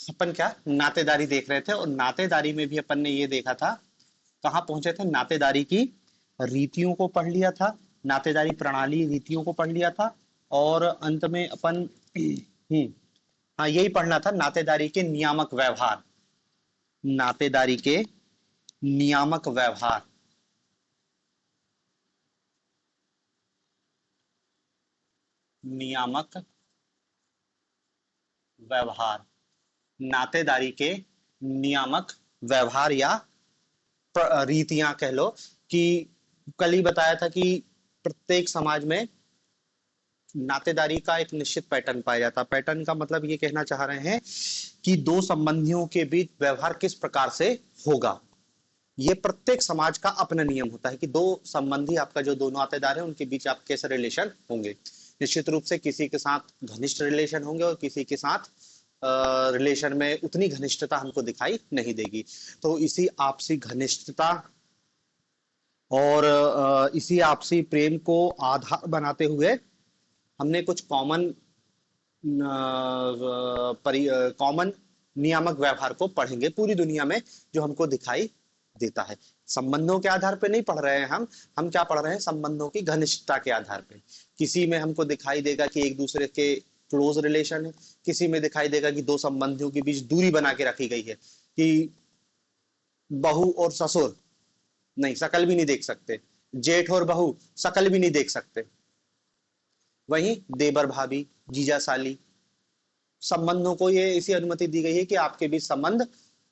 अपन क्या नातेदारी देख रहे थे, और नातेदारी में भी अपन ने ये देखा था, कहाँ पहुंचे थे, नातेदारी की रीतियों को पढ़ लिया था, नातेदारी प्रणाली रीतियों को पढ़ लिया था, और अंत में अपन हाँ यही पढ़ना था, नातेदारी के नियामक व्यवहार, नातेदारी के नियामक व्यवहार, नियामक व्यवहार, नातेदारी के नियामक व्यवहार या रीतियां कह लो, कि कल ही बताया था कि प्रत्येक समाज में नातेदारी का एक निश्चित पैटर्न पाया जाता है। पैटर्न का मतलब ये कहना चाह रहे हैं कि दो संबंधियों के बीच व्यवहार किस प्रकार से होगा। ये प्रत्येक समाज का अपना नियम होता है कि दो संबंधी, आपका जो दोनों नातेदार है, उनके बीच आप कैसे रिलेशन होंगे। निश्चित रूप से किसी के साथ घनिष्ठ रिलेशन होंगे और किसी के साथ रिलेशन में उतनी घनिष्ठता हमको दिखाई नहीं देगी। तो इसी आपसी घनिष्ठता और इसी आपसी प्रेम को आधार बनाते हुए हमने कुछ कॉमन नियामक व्यवहार को पढ़ेंगे पूरी दुनिया में, जो हमको दिखाई देता है। संबंधों के आधार पे नहीं पढ़ रहे हैं हम क्या पढ़ रहे हैं, संबंधों की घनिष्ठता के आधार पे। किसी में हमको दिखाई देगा कि एक दूसरे के क्लोज रिलेशन है, किसी में दिखाई देगा कि दो संबंधियों के बीच दूरी बना के रखी गई है, कि बहू और ससुर नहीं, शकल भी नहीं देख सकते, जेठ और बहू शकल भी नहीं देख सकते, वहीं देवर भाभी, जीजा साली, संबंधों को ये इसी अनुमति दी गई है कि आपके बीच संबंध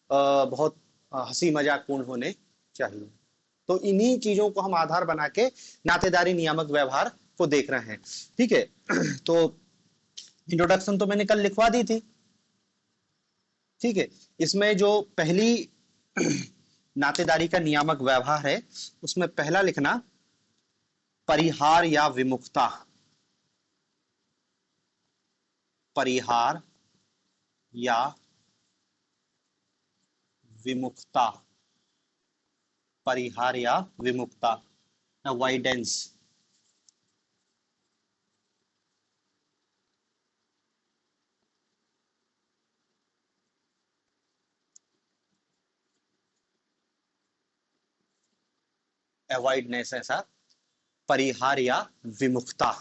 बहुत हंसी मजाक पूर्ण होने चाहिए। तो इन्हीं चीजों को हम आधार बना के नातेदारी नियामक व्यवहार को देख रहे हैं। ठीक है, तो इंट्रोडक्शन तो मैंने कल लिखवा दी थी। ठीक है, इसमें जो पहली नातेदारी का नियामक व्यवहार है, उसमें पहला लिखना परिहार या विमुखता, परिहार या विमुखता, परिहार या विमुखता, अवॉइडेंस। अवॉइडनेस, ऐसा परिहार या विमुखता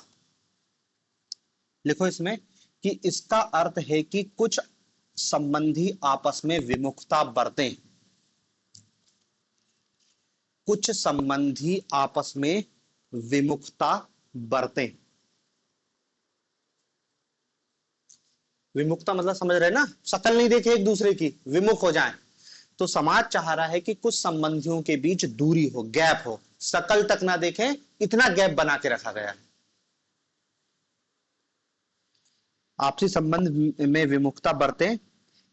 लिखो इसमें, कि इसका अर्थ है कि कुछ संबंधी आपस में विमुखता बरतें, कुछ संबंधी आपस में विमुखता बरतें। विमुखता मतलब समझ रहे ना, शक्ल नहीं देखे एक दूसरे की, विमुख हो जाएं। तो समाज चाह रहा है कि कुछ संबंधियों के बीच दूरी हो, गैप हो, शक्ल तक ना देखें, इतना गैप बना के रखा गया है। आपसी संबंध में विमुखता बरतें,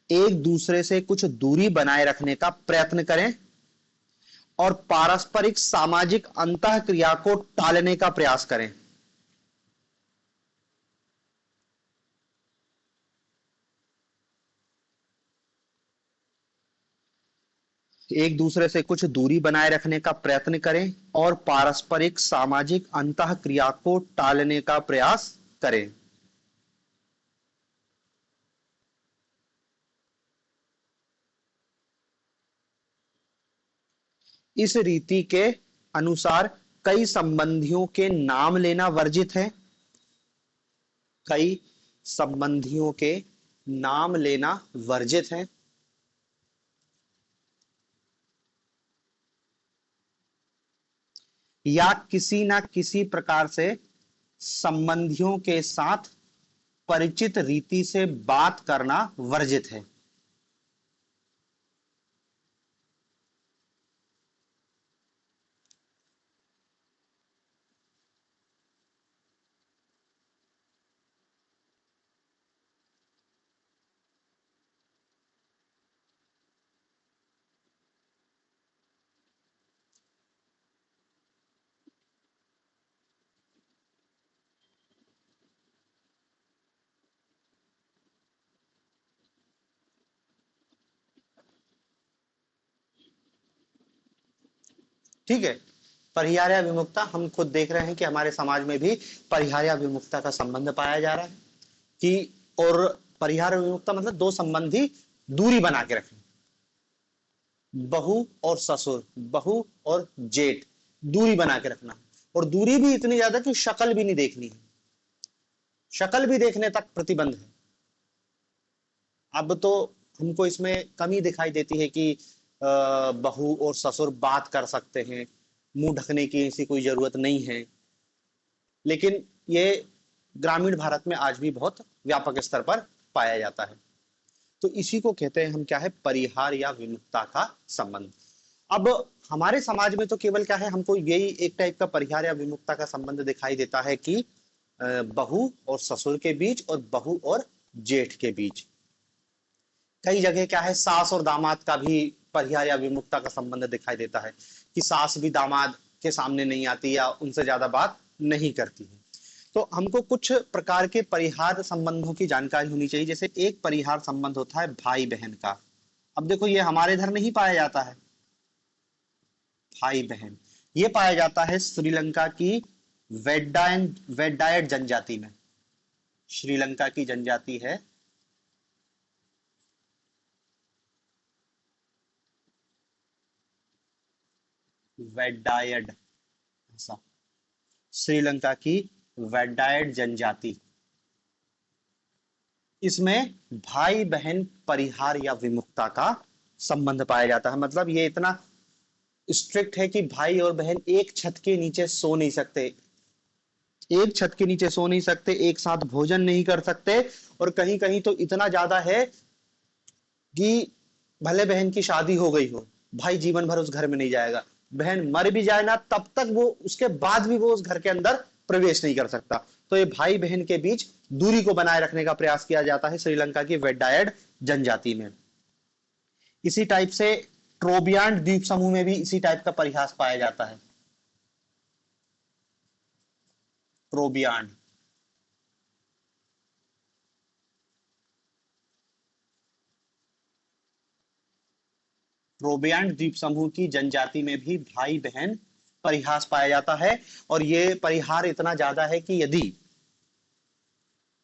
एक दूसरे से कुछ दूरी बनाए रखने का प्रयत्न करें और पारस्परिक सामाजिक अंतःक्रिया को टालने का प्रयास करें। एक दूसरे से कुछ दूरी बनाए रखने का प्रयत्न करें और पारस्परिक सामाजिक अंतःक्रिया को टालने का प्रयास करें। इस रीति के अनुसार कई संबंधियों के नाम लेना वर्जित है, कई संबंधियों के नाम लेना वर्जित है, या किसी ना किसी प्रकार से संबंधियों के साथ परिचित रीति से बात करना वर्जित है। ठीक है, परिहार या विमुक्ता हम खुद देख रहे हैं कि हमारे समाज में भी परिहार या विमुक्ता का संबंध पाया जा रहा है, कि और परिहार और विमुक्ता मतलब दो संबंधी दूरी बना के रखना। बहू और ससुर, बहू और जेठ, दूरी बना के रखना। और दूरी भी इतनी ज्यादा कि शक्ल भी नहीं देखनी है, शक्ल भी देखने तक प्रतिबंध है। अब तो हमको इसमें कमी दिखाई देती है कि बहू और ससुर बात कर सकते हैं, मुंह ढकने की ऐसी कोई जरूरत नहीं है, लेकिन ये ग्रामीण भारत में आज भी बहुत व्यापक स्तर पर पाया जाता है। तो इसी को कहते हैं हम क्या है, परिहार या विमुक्ता का संबंध। अब हमारे समाज में तो केवल क्या है, हमको यही एक टाइप का परिहार या विमुक्ता का संबंध दिखाई देता है कि बहू और ससुर के बीच और बहू और जेठ के बीच। कई जगह क्या है, सास और दामाद का भी परिहार या विमुक्ता का संबंध दिखाई देता है कि सास भी दामाद के सामने नहीं आती या उनसे ज्यादा बात नहीं करती है। तो हमको कुछ प्रकार के परिहार संबंधों की जानकारी होनी चाहिए। जैसे एक परिहार संबंध होता है भाई बहन का। अब देखो ये हमारे इधर नहीं पाया जाता है, भाई बहन ये पाया जाता है श्रीलंका की वेडायड जनजाति में। श्रीलंका की जनजाति है वेडायड, ऐसा श्रीलंका की वेडायड जनजाति, इसमें भाई बहन परिहार या विमुक्ता का संबंध पाया जाता है। मतलब ये इतना स्ट्रिक्ट है कि भाई और बहन एक छत के नीचे सो नहीं सकते, एक छत के नीचे सो नहीं सकते, एक साथ भोजन नहीं कर सकते। और कहीं कहीं तो इतना ज्यादा है कि भले बहन की शादी हो गई हो, भाई जीवन भर उस घर में नहीं जाएगा, बहन मर भी जाए ना तब तक वो उसके बाद भी वो उस घर के अंदर प्रवेश नहीं कर सकता। तो ये भाई बहन के बीच दूरी को बनाए रखने का प्रयास किया जाता है श्रीलंका की वेडायड जनजाति में। इसी टाइप से ट्रोबियांड द्वीप समूह में भी इसी टाइप का परिहास पाया जाता है। ट्रोबियांड, ट्रोबियांड द्वीप समूह की जनजाति में भी भाई बहन परिहास पाया जाता है। और ये परिहार इतना ज्यादा है कि यदि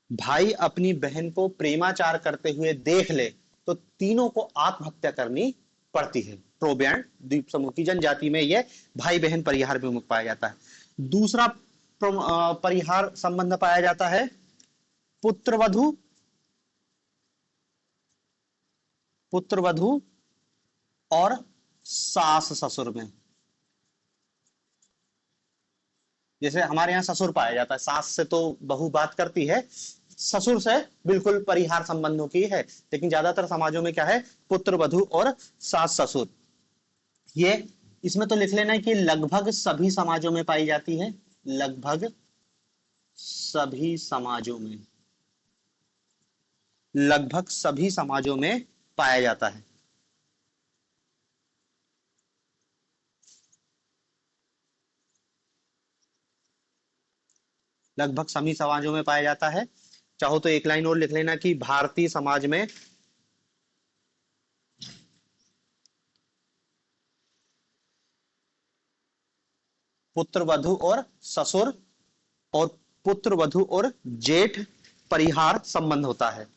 भाई अपनी बहन को प्रेमाचार करते हुए देख ले तो तीनों को आत्महत्या करनी पड़ती है। ट्रोबियांड द्वीप समूह की जनजाति में यह भाई बहन परिहार विमुख पाया जाता है। दूसरा परिहार संबंध पाया जाता है पुत्रवधु, पुत्रवधु और सास ससुर में। जैसे हमारे यहाँ ससुर पाया जाता है, सास से तो बहू बात करती है, ससुर से बिल्कुल परिहार संबंधों की है। लेकिन ज्यादातर समाजों में क्या है, पुत्र वधु और सास ससुर। ये इसमें तो लिख लेना कि लगभग सभी समाजों में पाई जाती है, लगभग सभी समाजों में, लगभग सभी समाजों में पाया जाता है। लगभग सभी समाजों में पाया जाता है। चाहो तो एक लाइन और लिख लेना कि भारतीय समाज में पुत्र वधु और ससुर और पुत्र वधु और जेठ परिहार संबंध होता है।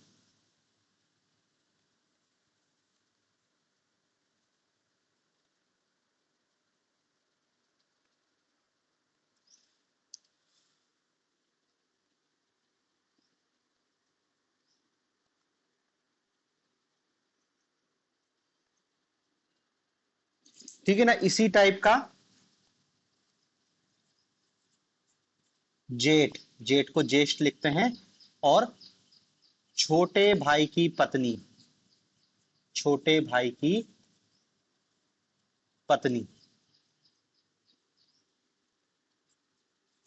ठीक है ना। इसी टाइप का जेठ, जेठ को ज्येष्ठ लिखते हैं। और छोटे भाई की पत्नी, छोटे भाई की पत्नी,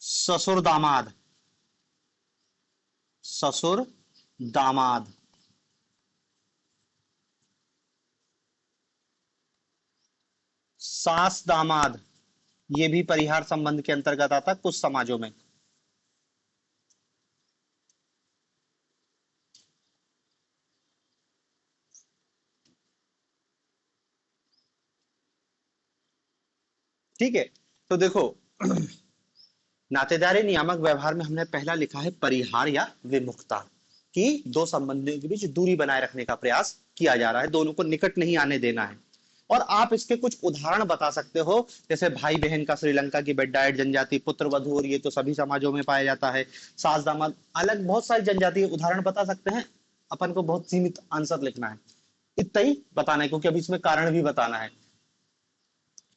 ससुर दामाद, ससुर दामाद, सास दामाद, ये भी परिहार संबंध के अंतर्गत आता है कुछ समाजों में। ठीक है। तो देखो नातेदारी नियामक व्यवहार में हमने पहला लिखा है परिहार या विमुक्ता, कि दो संबंधियों के बीच दूरी बनाए रखने का प्रयास किया जा रहा है, दोनों को निकट नहीं आने देना है। और आप इसके कुछ उदाहरण बता सकते हो, जैसे भाई बहन का श्रीलंका की बेड्डाइट जनजाति, पुत्र वधू, और ये तो सभी समाजों में पाया जाता है, सास दामाद, अलग बहुत सारी जनजाति उदाहरण बता सकते हैं। अपन को बहुत सीमित आंसर लिखना है, इतना ही बताना है, क्योंकि अभी इसमें कारण भी बताना है।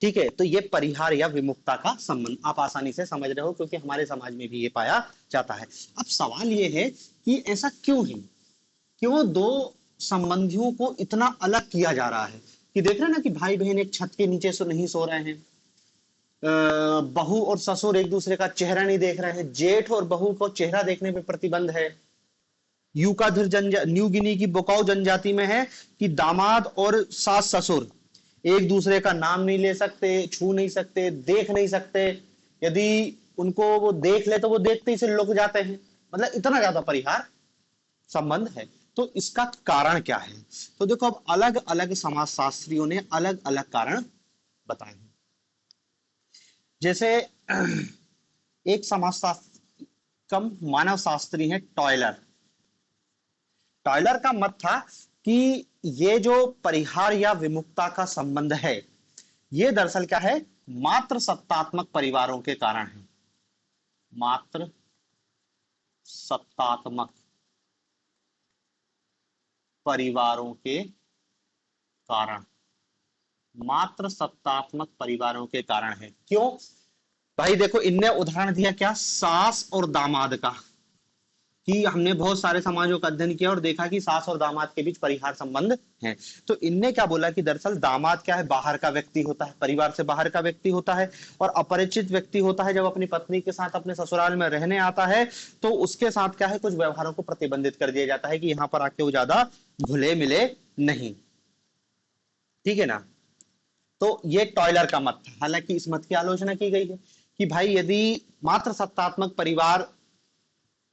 ठीक है, तो ये परिहार या विमुक्ता का संबंध आप आसानी से समझ रहे हो, क्योंकि हमारे समाज में भी ये पाया जाता है। अब सवाल ये है कि ऐसा क्यों है, क्यों दो संबंधियों को इतना अलग किया जा रहा है? कि देख रहे हैं ना कि भाई बहन एक छत के नीचे नहीं सो रहे हैं, बहू और ससुर एक दूसरे का चेहरा नहीं देख रहे हैं, जेठ और बहू को चेहरा देखने पे प्रतिबंध है। यूकाधिर न्यू गिनी की बोकाऊ जनजाति में है कि दामाद और सास ससुर एक दूसरे का नाम नहीं ले सकते, छू नहीं सकते, देख नहीं सकते। यदि उनको वो देख ले तो वो देखते ही से लुक जाते हैं। मतलब इतना ज्यादा परिहार संबंध है। तो इसका कारण क्या है? तो देखो, अब अलग अलग समाजशास्त्रियों ने अलग अलग कारण बताए हैं। जैसे एक समाजशास्त्र कम मानव शास्त्री है टॉयलर। टॉयलर का मत था कि ये जो परिहार या विमुक्ता का संबंध है, ये दरअसल क्या है, मात्र सत्तात्मक परिवारों के कारण है। मात्र सत्तात्मक परिवारों के कारण, मात्र सत्तात्मक परिवारों के कारण है। क्यों भाई? देखो, इनने उदाहरण दिया क्या, सास और दामाद का, कि हमने बहुत सारे समाजों का अध्ययन किया और देखा कि सास और दामाद के बीच परिहार संबंध है। तो इनने क्या बोला कि दरअसल दामाद क्या है, बाहर का व्यक्ति होता है, परिवार से बाहर का व्यक्ति होता है, और अपरिचित व्यक्ति होता है। जब अपनी पत्नी के साथ अपने ससुराल में रहने आता है तो उसके साथ क्या है, कुछ व्यवहारों को प्रतिबंधित कर दिया जाता है कि यहां पर आके वो ज्यादा घुले मिले नहीं। ठीक है ना? तो ये टॉयलर का मत था। हालांकि इस मत की आलोचना की गई है कि भाई यदि मात्र सत्तात्मक परिवार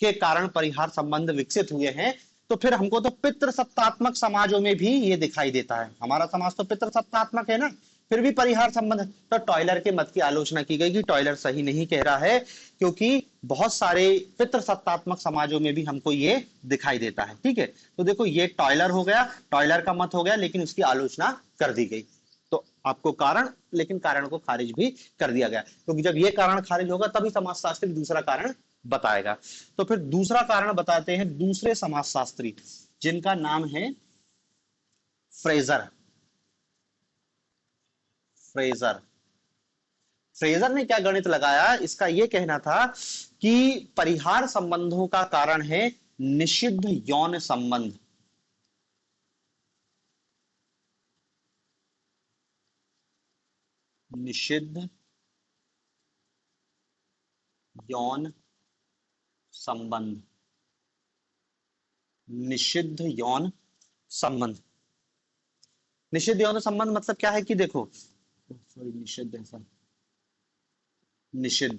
के कारण परिहार संबंध विकसित हुए हैं, तो फिर हमको तो पितृ सत्तात्मक समाजों में भी ये दिखाई देता है। हमारा समाज तो पितृ सत्तात्मक है ना, फिर भी परिहार संबंध है। तो टॉयलर के मत की आलोचना की गई कि टॉयलर सही नहीं कह रहा है, क्योंकि बहुत सारे पितृ सत्तात्मक समाजों में भी हमको ये दिखाई देता है। ठीक है, तो देखो, ये टॉयलर हो गया, टॉयलर का मत हो गया, लेकिन उसकी आलोचना कर दी गई। तो आपको कारण, लेकिन कारण को खारिज भी कर दिया गया, क्योंकि जब ये कारण खारिज होगा तभी समाजशास्त्री दूसरा कारण बताएगा। तो फिर दूसरा कारण बताते हैं दूसरे समाजशास्त्री, जिनका नाम है फ्रेजर। फ्रेजर फ्रेजर ने क्या गणित लगाया, इसका यह कहना था कि परिहार संबंधों का कारण है निषिद्ध यौन संबंध। निषिद्ध यौन संबंध। निषिद्ध यौन संबंध। निषिद्ध यौन संबंध मतलब क्या है कि देखो, सॉरी, निषिद्ध है सर, निषिद्ध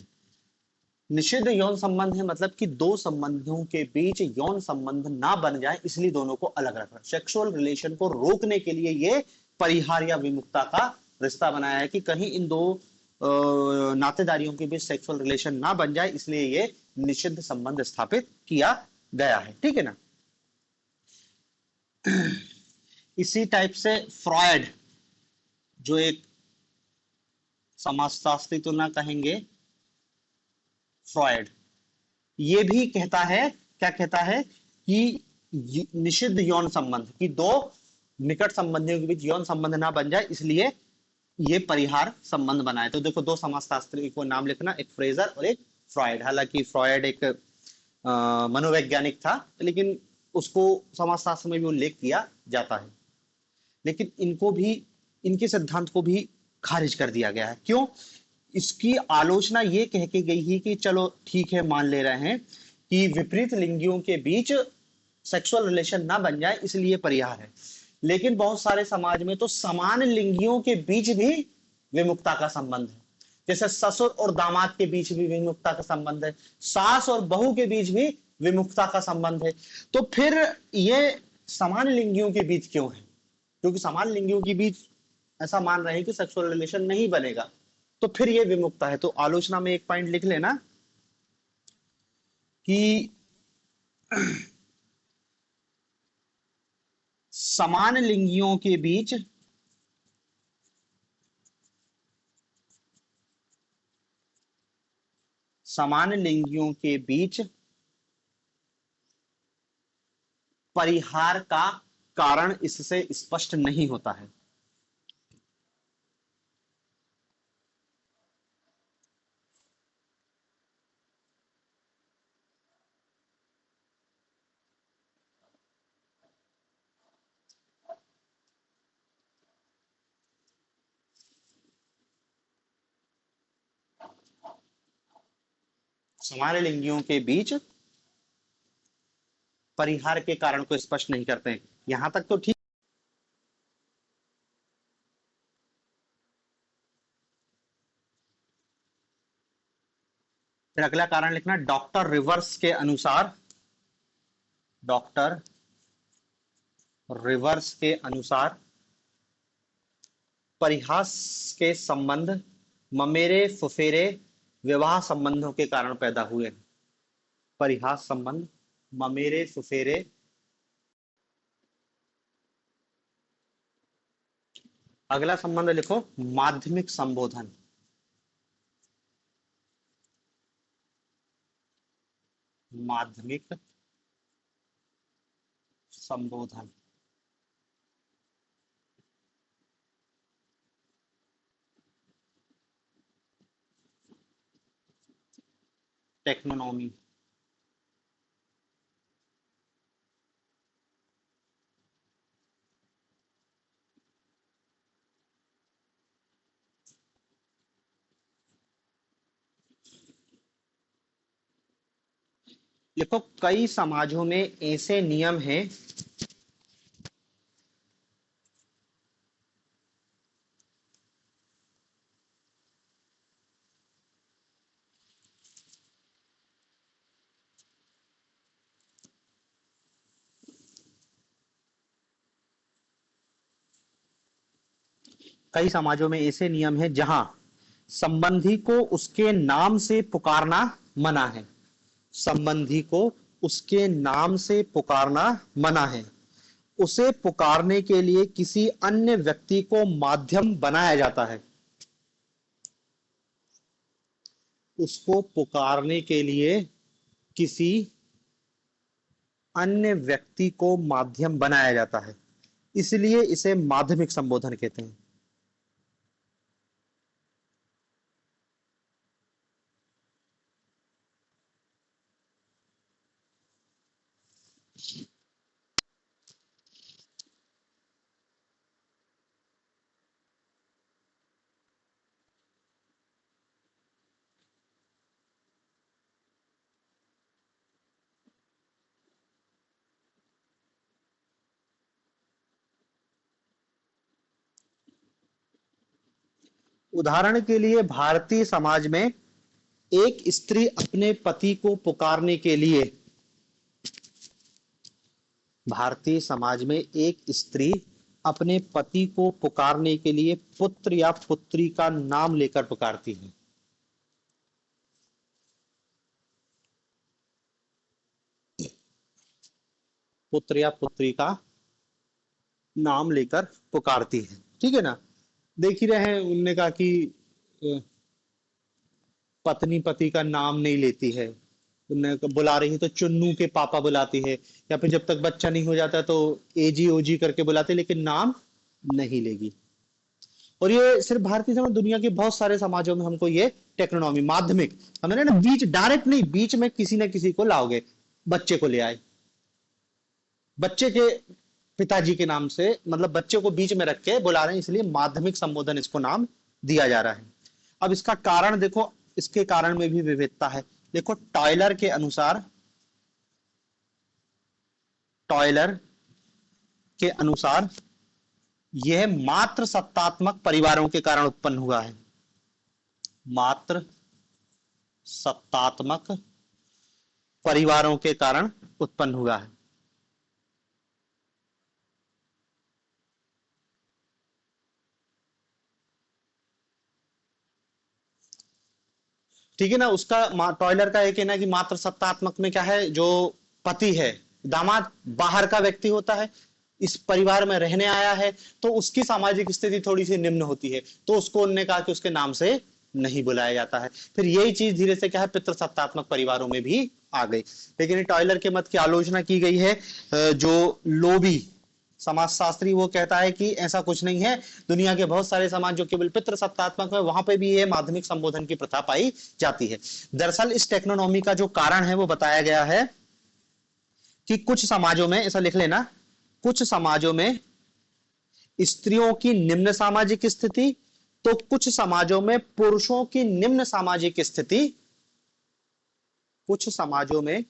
निषिद्ध यौन संबंध है मतलब कि दो संबंधियों के बीच यौन संबंध ना बन जाए, इसलिए दोनों को अलग रखना। सेक्सुअल रिलेशन को रोकने के लिए ये परिहार या विमुक्ता का रिश्ता बनाया है कि कहीं इन दो नातेदारियों के बीच सेक्सुअल रिलेशन ना बन जाए, इसलिए ये निषिद्ध संबंध स्थापित किया गया है। ठीक है ना? इसी टाइप से फ्रॉयड, जो एक समाजशास्त्री तो ना कहेंगे, फ्रॉयड, ये भी कहता है, क्या कहता है कि निषिद्ध यौन संबंध, कि दो निकट संबंधियों के बीच यौन संबंध ना बन जाए, इसलिए ये परिहार संबंध बनाए। तो देखो, दो समाजशास्त्री को नाम लिखना, एक फ्रेजर और एक फ्रॉयड। हालांकि फ्रॉयड एक मनोवैज्ञानिक था, लेकिन उसको समाजशास्त्र में भी उल्लेख किया जाता है, लेकिन इनको भी, इनके सिद्धांत को भी खारिज कर दिया गया है। क्यों? इसकी आलोचना ये कह के गई है कि चलो ठीक है, मान ले रहे हैं कि विपरीत लिंगियों के बीच सेक्सुअल रिलेशन ना बन जाए, इसलिए परिहार है। लेकिन बहुत सारे समाज में तो समान लिंगियों के बीच भी विमुक्ता का संबंध है। जैसे ससुर और दामाद के बीच भी विमुक्ता का संबंध है, सास और बहू के बीच भी विमुक्ता का संबंध है। तो फिर ये समान लिंगियों के बीच क्यों है? क्योंकि समान लिंगियों के बीच ऐसा मान रहे हैं कि सेक्सुअल रिलेशन नहीं बनेगा, तो फिर ये विमुक्ता है। तो आलोचना में एक पॉइंट लिख लेना कि समान लिंगियों के बीच समान लिंगियों के बीच परिहार का कारण इससे स्पष्ट नहीं होता है। समान लिंगियों के बीच परिहार के कारण को स्पष्ट नहीं करते हैं। यहां तक तो ठीक। फिर अगला कारण लिखना, डॉक्टर रिवर्स के अनुसार, डॉक्टर रिवर्स के अनुसार परिहास के संबंध ममेरे फुफेरे विवाह संबंधों के कारण पैदा हुए। परिहास संबंध ममेरे फुफेरे, अगला संबंध लिखो माध्यमिक संबोधन। माध्यमिक संबोधन, टेक्नोनॉमी। देखो कई समाजों में ऐसे नियम हैं, कई समाजों में ऐसे नियम हैं जहां संबंधी को उसके नाम से पुकारना मना है। संबंधी को उसके नाम से पुकारना मना है। उसे पुकारने के लिए किसी अन्य व्यक्ति को माध्यम बनाया जाता है। उसको पुकारने के लिए किसी अन्य व्यक्ति को माध्यम बनाया जाता है, इसलिए इसे माध्यमिक संबोधन कहते हैं। उदाहरण के लिए भारतीय समाज में एक स्त्री अपने पति को पुकारने के लिए, भारतीय समाज में एक स्त्री अपने पति को पुकारने के लिए पुत्र या पुत्री का नाम लेकर पुकारती है। पुत्र या पुत्री का नाम लेकर पुकारती है, ठीक है ना। देख ही रहे हैं, उनने कहा कि पत्नी पति का नाम नहीं लेती है, उन्हें बुला रही है तो चुन्नू के पापा बुलाती है, या फिर जब तक बच्चा नहीं हो जाता तो एजी ओजी करके बुलाते, लेकिन नाम नहीं लेगी। और ये सिर्फ भारतीय समाज, दुनिया के बहुत सारे समाजों में हमको ये टेक्नोनॉमी माध्यमिक, हमने ना बीच डायरेक्ट नहीं, बीच में किसी ना किसी को लाओगे। बच्चे को ले आए, बच्चे के पिताजी के नाम से, मतलब बच्चे को बीच में रख के बुला रहे हैं, इसलिए माध्यमिक संबोधन इसको नाम दिया जा रहा है। अब इसका कारण देखो, इसके कारण में भी विविधता है। देखो टॉयलर के अनुसार, टॉयलर के अनुसार यह मात्र सत्तात्मक परिवारों के कारण उत्पन्न हुआ है। मात्र सत्तात्मक परिवारों के कारण उत्पन्न हुआ है। ठीक है ना। उसका टॉयलर का एक है ना कि मात्र सत्तात्मक में क्या है, जो पति है, दामाद बाहर का व्यक्ति होता है, इस परिवार में रहने आया है तो उसकी सामाजिक स्थिति थोड़ी सी निम्न होती है, तो उसको उन्होंने कहा कि उसके नाम से नहीं बुलाया जाता है। फिर यही चीज धीरे से क्या है पितृसत्तात्मक परिवारों में भी आ गई। लेकिन टॉयलर के मत की आलोचना की गई है। जो लोबी समाजशास्त्री वो कहता है कि ऐसा कुछ नहीं है, दुनिया के बहुत सारे समाज जो केवल पितृसत्तात्मक है वहां पे भी ये माध्यमिक संबोधन की प्रथा पाई जाती है। दरअसल इस टेक्नोनॉमी का जो कारण है वो बताया गया है कि कुछ समाजों में, ऐसा लिख लेना, कुछ समाजों में स्त्रियों की निम्न सामाजिक स्थिति तो कुछ समाजों में पुरुषों की निम्न सामाजिक स्थिति, कुछ समाजों में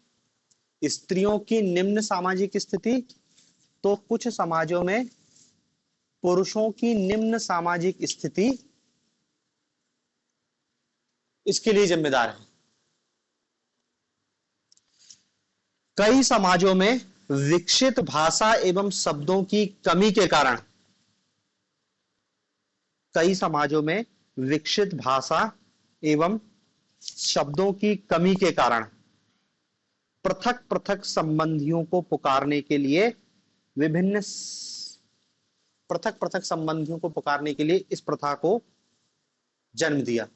स्त्रियों की निम्न सामाजिक स्थिति तो कुछ समाजों में पुरुषों की निम्न सामाजिक स्थिति इसके लिए जिम्मेदार है। कई समाजों में विकसित भाषा एवं शब्दों की कमी के कारण, कई समाजों में विकसित भाषा एवं शब्दों की कमी के कारण पृथक पृथक संबंधियों को पुकारने के लिए विभिन्न पृथक पृथक संबंधियों को पुकारने के लिए इस प्रथा को जन्म दिया।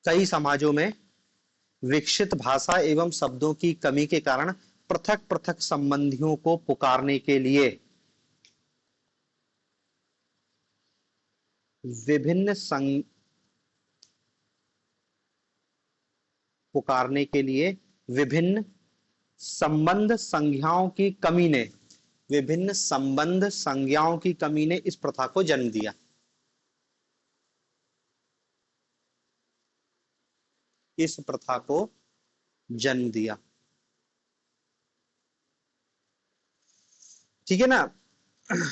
कई समाजों में विकसित भाषा एवं शब्दों की कमी के कारण पृथक पृथक संबंधियों को पुकारने के लिए विभिन्न पुकारने के लिए विभिन्न संबंध संज्ञाओं की कमी ने, विभिन्न संबंध संज्ञाओं की कमी ने इस प्रथा को जन्म दिया। इस प्रथा को जन्म दिया। ठीक है ना।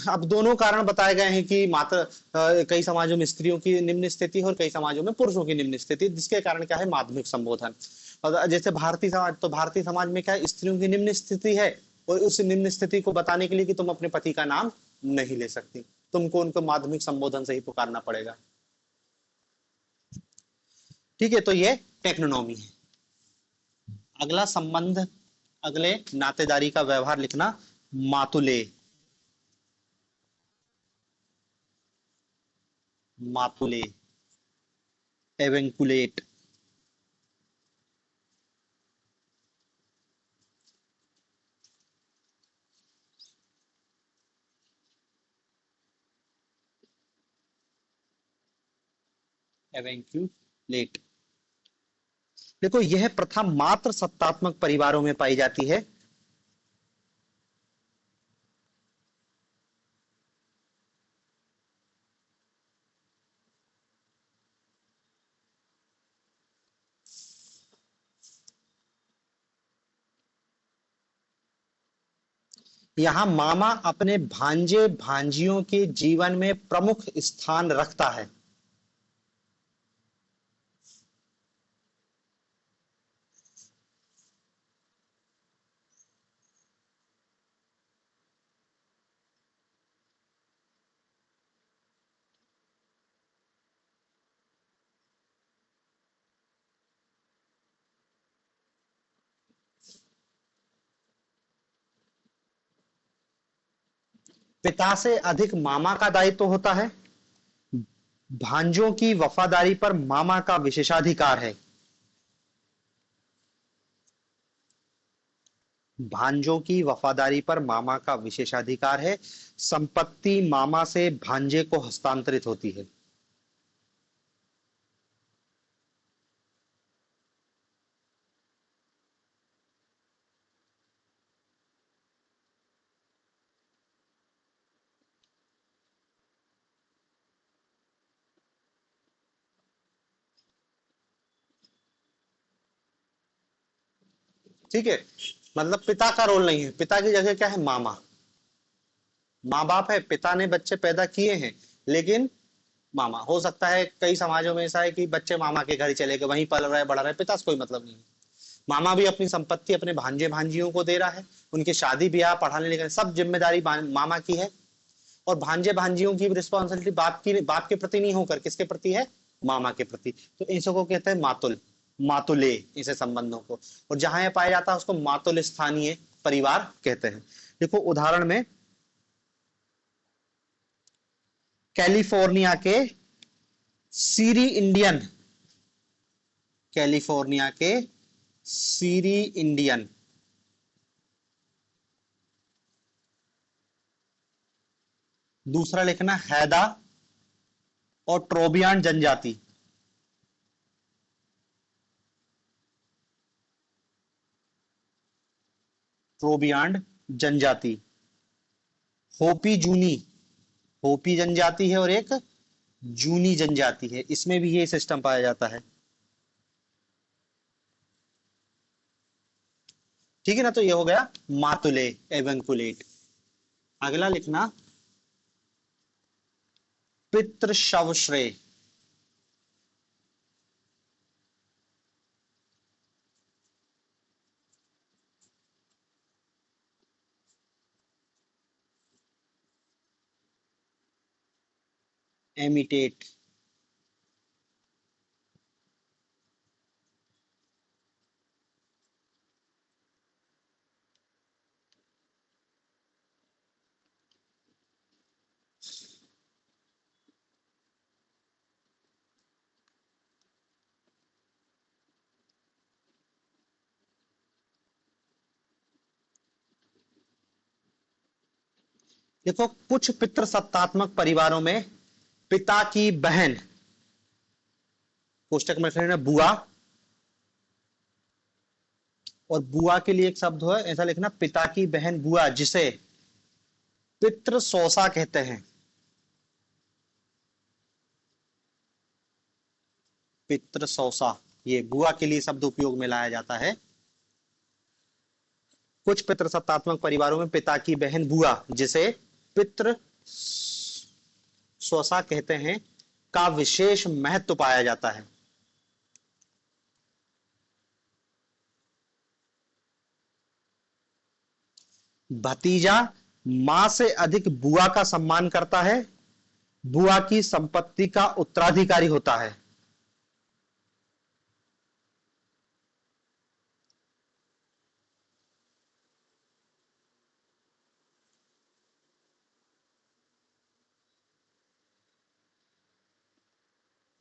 अब दोनों कारण बताए गए हैं कि मात्र कई समाजों में स्त्रियों की निम्न स्थिति और कई समाजों में पुरुषों की निम्न स्थिति, जिसके कारण क्या है माध्यमिक संबोधन। और जैसे भारतीय समाज, तो भारतीय समाज में क्या है स्त्रियों की निम्न स्थिति है और उस निम्न स्थिति को बताने के लिए कि तुम अपने पति का नाम नहीं ले सकती, तुमको उनको माध्यमिक संबोधन से ही पुकारना पड़ेगा। ठीक है, तो ये टेक्नोनॉमी है। अगला संबंध, अगले नातेदारी का व्यवहार लिखना, मातुले, मातुले, एवेंकुलेट, एवेंकुलेट। देखो यह प्रथा मात्र सत्तात्मक परिवारों में पाई जाती है। यहां मामा अपने भांजे भांजियों के जीवन में प्रमुख स्थान रखता है। पिता से अधिक मामा का दायित्व होता है। भांजों की वफादारी पर मामा का विशेषाधिकार है। भांजों की वफादारी पर मामा का विशेषाधिकार है। संपत्ति मामा से भांजे को हस्तांतरित होती है। ठीक है, मतलब पिता का रोल नहीं है, पिता की जगह क्या है मामा। माँ बाप है, पिता ने बच्चे पैदा किए हैं, लेकिन मामा हो सकता है। कई समाजों में ऐसा है कि बच्चे मामा के घर चले गए, वहीं पल रहे बढ़ रहे, पिता से कोई मतलब नहीं है। मामा भी अपनी संपत्ति अपने भांजे भांजियों को दे रहा है, उनके शादी ब्याह पढ़ाने लिखाने सब जिम्मेदारी मामा की है। और भांजे भांजियों की रिस्पॉन्सिबिलिटी बाप के प्रति नहीं होकर किसके प्रति है, मामा के प्रति। तो इन सबको कहते हैं मातुल, मातुले इसे संबंधों को। और जहां यह पाया जाता है उसको मातुल स्थानीय परिवार कहते हैं। देखो उदाहरण में कैलिफोर्निया के सीरी इंडियन, कैलिफोर्निया के सीरी इंडियन, दूसरा लिखना हैदा और ट्रोबियान जनजाति, ट्रोबियान जनजाति, होपी जूनी, होपी जनजाति है और एक जूनी जनजाति है, इसमें भी ये सिस्टम पाया जाता है। ठीक है ना, तो ये हो गया मातुले एवेंकुलेट। अगला लिखना पितृशवश्रेय, एमिटेट। देखो कुछ पितृसत्तात्मक परिवारों में पिता की बहन, कोष्टक में लिखना बुआ, और बुआ के लिए एक शब्द है ऐसा लिखना पिता की बहन बुआ, जिसे पितृ सौसा कहते हैं, पितृ सौसा, ये बुआ के लिए शब्द उपयोग में लाया जाता है। कुछ पितृसत्तात्मक परिवारों में पिता की बहन बुआ, जिसे पितृ सौसा कहते हैं, का विशेष महत्व पाया जाता है। भतीजा मां से अधिक बुआ का सम्मान करता है, बुआ की संपत्ति का उत्तराधिकारी होता है।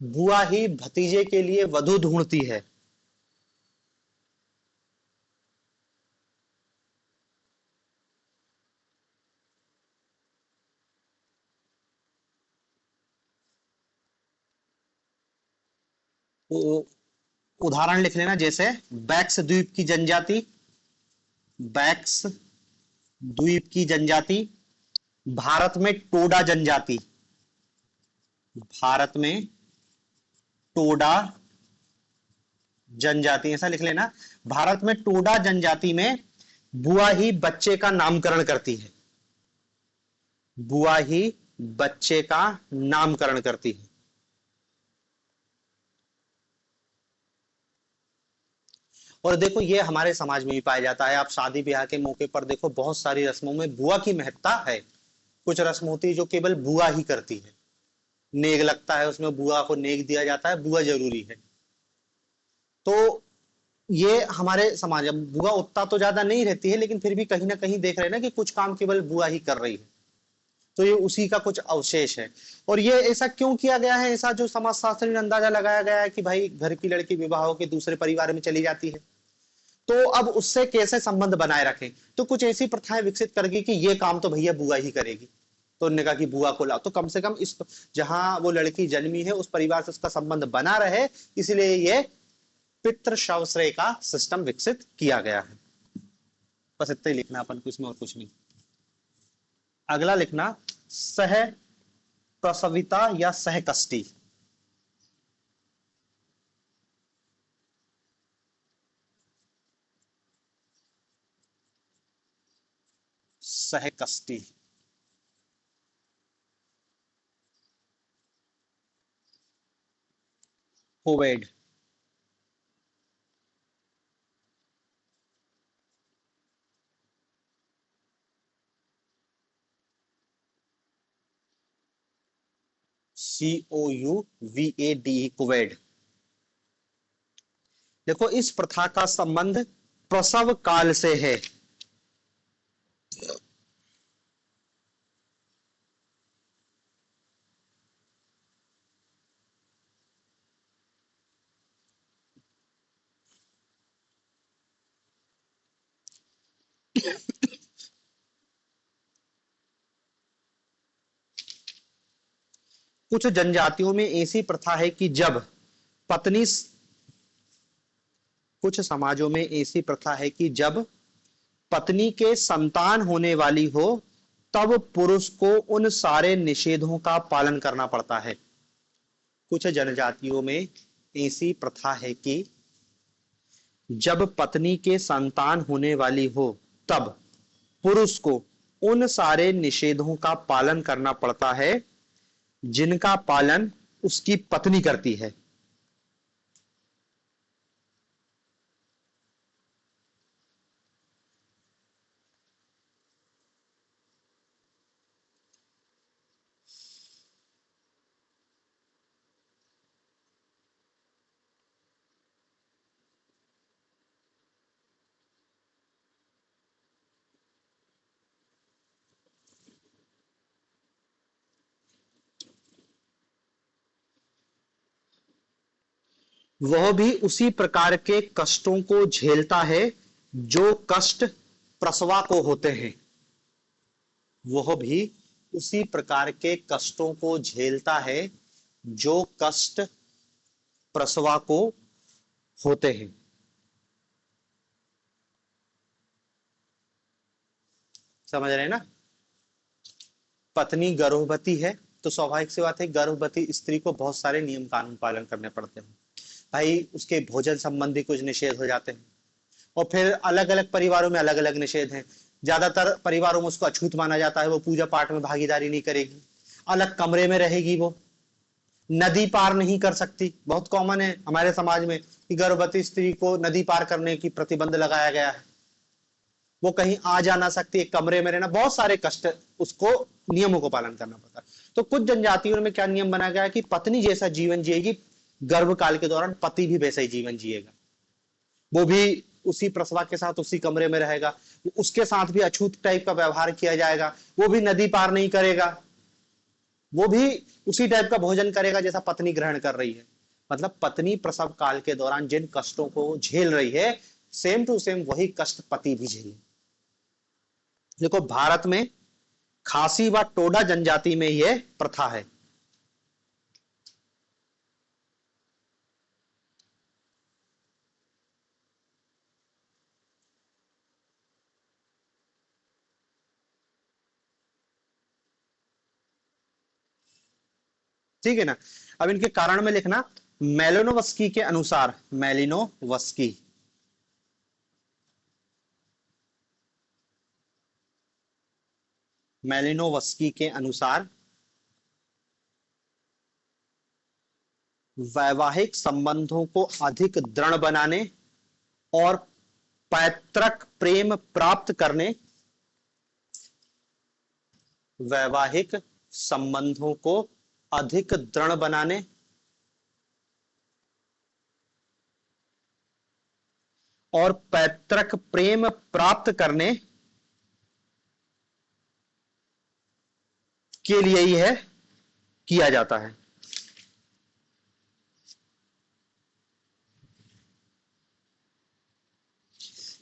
बुआ ही भतीजे के लिए वधू ढूंढती है। उदाहरण लिख लेना, जैसे बैक्स द्वीप की जनजाति, बैक्स द्वीप की जनजाति, भारत में टोडा जनजाति, भारत में टोडा जनजाति, ऐसा लिख लेना। भारत में टोडा जनजाति में बुआ ही बच्चे का नामकरण करती है, बुआ ही बच्चे का नामकरण करती है। और देखो ये हमारे समाज में भी पाया जाता है। आप शादी ब्याह के मौके पर देखो बहुत सारी रस्मों में बुआ की महत्ता है। कुछ रस्म होती है जो केवल बुआ ही करती है, नेग लगता है उसमें बुआ को नेग दिया जाता है, बुआ जरूरी है। तो ये हमारे समाज में बुआ उतना तो ज्यादा नहीं रहती है, लेकिन फिर भी कहीं ना कहीं देख रहे हैं ना कि कुछ काम केवल बुआ ही कर रही है। तो ये उसी का कुछ अवशेष है। और ये ऐसा क्यों किया गया है, ऐसा जो समाजशास्त्री ने अंदाजा लगाया गया है कि भाई घर की लड़की विवाह होकर दूसरे परिवार में चली जाती है, तो अब उससे कैसे संबंध बनाए रखें। तो कुछ ऐसी प्रथाएं विकसित करगी कि ये काम तो भैया बुआ ही करेगी। तो उन्होंने कहा कि बुआ को लाओ, तो कम से कम इस जहां वो लड़की जन्मी है उस परिवार से उसका संबंध बना रहे, इसलिए ये पितृशवश्रेय का सिस्टम विकसित किया गया है। बस इतना ही लिखना अपन को, इसमें और कुछ नहीं। अगला लिखना सह प्रसविता या सहकष्टी, सहकष्टी, कोवेड। COUVADE, कुवैड। देखो इस प्रथा का संबंध प्रसव काल से है। कुछ जनजातियों में ऐसी प्रथा है कि जब पत्नी, कुछ समाजों में ऐसी प्रथा है कि जब पत्नी के संतान होने वाली हो तब पुरुष को उन सारे निषेधों का पालन करना पड़ता है। कुछ जनजातियों में ऐसी प्रथा है कि जब पत्नी के संतान होने वाली हो तब पुरुष को उन सारे निषेधों का पालन करना पड़ता है जिनका पालन उसकी पत्नी करती है। वह भी उसी प्रकार के कष्टों को झेलता है जो कष्ट प्रसवा को होते हैं। वह भी उसी प्रकार के कष्टों को झेलता है जो कष्ट प्रसवा को होते हैं। समझ रहे हैं ना? पत्नी गर्भवती है तो स्वाभाविक सी बात है गर्भवती स्त्री को बहुत सारे नियम कानून पालन करने पड़ते हैं। भाई उसके भोजन संबंधी कुछ निषेध हो जाते हैं और फिर अलग अलग परिवारों में अलग अलग निषेध हैं। ज्यादातर परिवारों में उसको अछूत माना जाता है, वो पूजा पाठ में भागीदारी नहीं करेगी, अलग कमरे में रहेगी, वो नदी पार नहीं कर सकती। बहुत कॉमन है हमारे समाज में कि गर्भवती स्त्री को नदी पार करने की प्रतिबंध लगाया गया है, वो कहीं आ जा ना सकती, एक कमरे में रहना, बहुत सारे कष्ट, उसको नियमों को पालन करना पड़ता है। तो कुछ जनजातियों में क्या नियम बना गया है कि पत्नी जैसा जीवन जिएगी, गर्भकाल के दौरान पति भी वैसा ही जीवन जिएगा, वो भी उसी प्रसवा के साथ उसी कमरे में रहेगा, उसके साथ भी अछूत टाइप का व्यवहार किया जाएगा, वो भी नदी पार नहीं करेगा, वो भी उसी टाइप का भोजन करेगा जैसा पत्नी ग्रहण कर रही है। मतलब पत्नी प्रसव काल के दौरान जिन कष्टों को झेल रही है सेम टू सेम वही कष्ट पति भी झेले। देखो भारत में खासी व टोडा जनजाति में यह प्रथा है। ठीक है ना? अब इनके कारण में लिखना मेलिनोवस्की के अनुसार, मेलिनोवस्की मेलिनोवस्की के अनुसार वैवाहिक संबंधों को अधिक दृढ़ बनाने और पैतृक प्रेम प्राप्त करने, वैवाहिक संबंधों को अधिक दृढ़ बनाने और पैतृक प्रेम प्राप्त करने के लिए यह किया जाता है।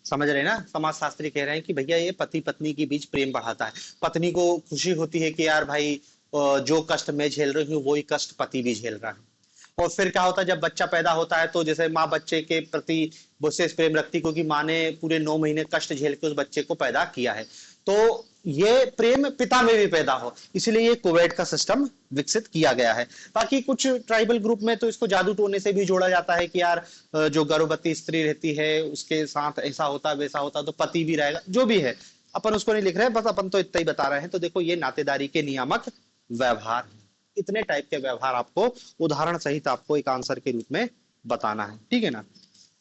समझ रहे हैं ना? समाजशास्त्री कह रहे हैं कि भैया ये पति पत्नी के बीच प्रेम बढ़ाता है। पत्नी को खुशी होती है कि यार भाई जो कष्ट मैं झेल रही हूँ वही कष्ट पति भी झेल रहा है। और फिर क्या होता है जब बच्चा पैदा होता है तो जैसे माँ बच्चे के प्रति विशेष प्रेम रखती, क्योंकि माँ ने पूरे 9 महीने कष्ट झेल के उस बच्चे को पैदा किया है, तो ये प्रेम पिता में भी पैदा हो, इसलिए ये कुवैट का सिस्टम विकसित किया गया है। बाकी कुछ ट्राइबल ग्रुप में तो इसको जादू टोने से भी जोड़ा जाता है कि यार जो गर्भवती स्त्री रहती है उसके साथ ऐसा होता वैसा होता तो पति भी रहेगा, जो भी है अपन उसको नहीं लिख रहे, बस अपन तो इतना ही बता रहे हैं। तो देखो ये नातेदारी के नियामक व्यवहार है। इतने टाइप के व्यवहार आपको उदाहरण सहित आपको एक आंसर के रूप में बताना है। ठीक है ना?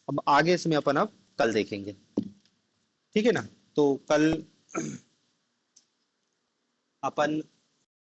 अब आगे इसमें अपन अब कल देखेंगे। ठीक है ना? तो कल अपन